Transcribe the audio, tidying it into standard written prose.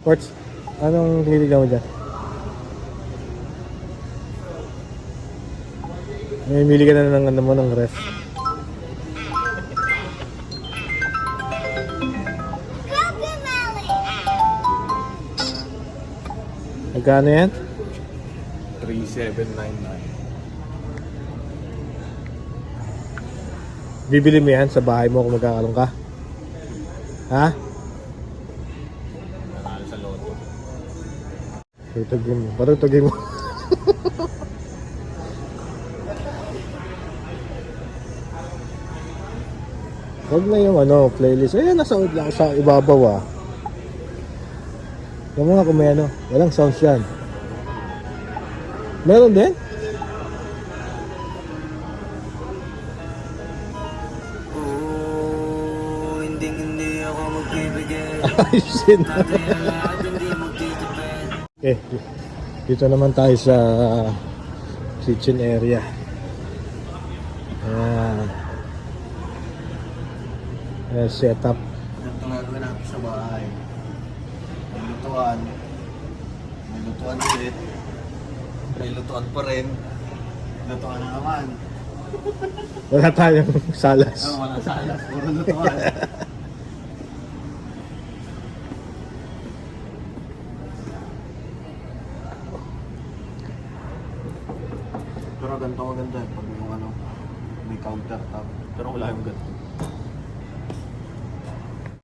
Quartz, anong tinitigaw mo dyan? Mamimili ka na ng ano mo, ng ref. Magkano yan? 3,799. Bibili mo yan sa bahay mo kung magkakalong ka? Ha? Nanalo sa loto. Tutugin mo. Parutugin mo. Huwag na yung ano, playlist. Ayan, nasa sa ibabaw ah. Yung mga kung may ano, walang sounds yan. Meron din? Hindi ako magbibigay. Ayusin. Hindi magtitipid. Okay, dito naman tayo sa kitchen area. Ayan. Ayan, setup. Ito gagawin natin sa bahay. May lutuan. May lutuan ulit. May lutuan pa rin. Lutuan na naman. Wala tayong salas. Wala salas. Puro lutuan. Pero ganito maganda eh. Pag yung ano, may countertop. Pero wala yung ganito.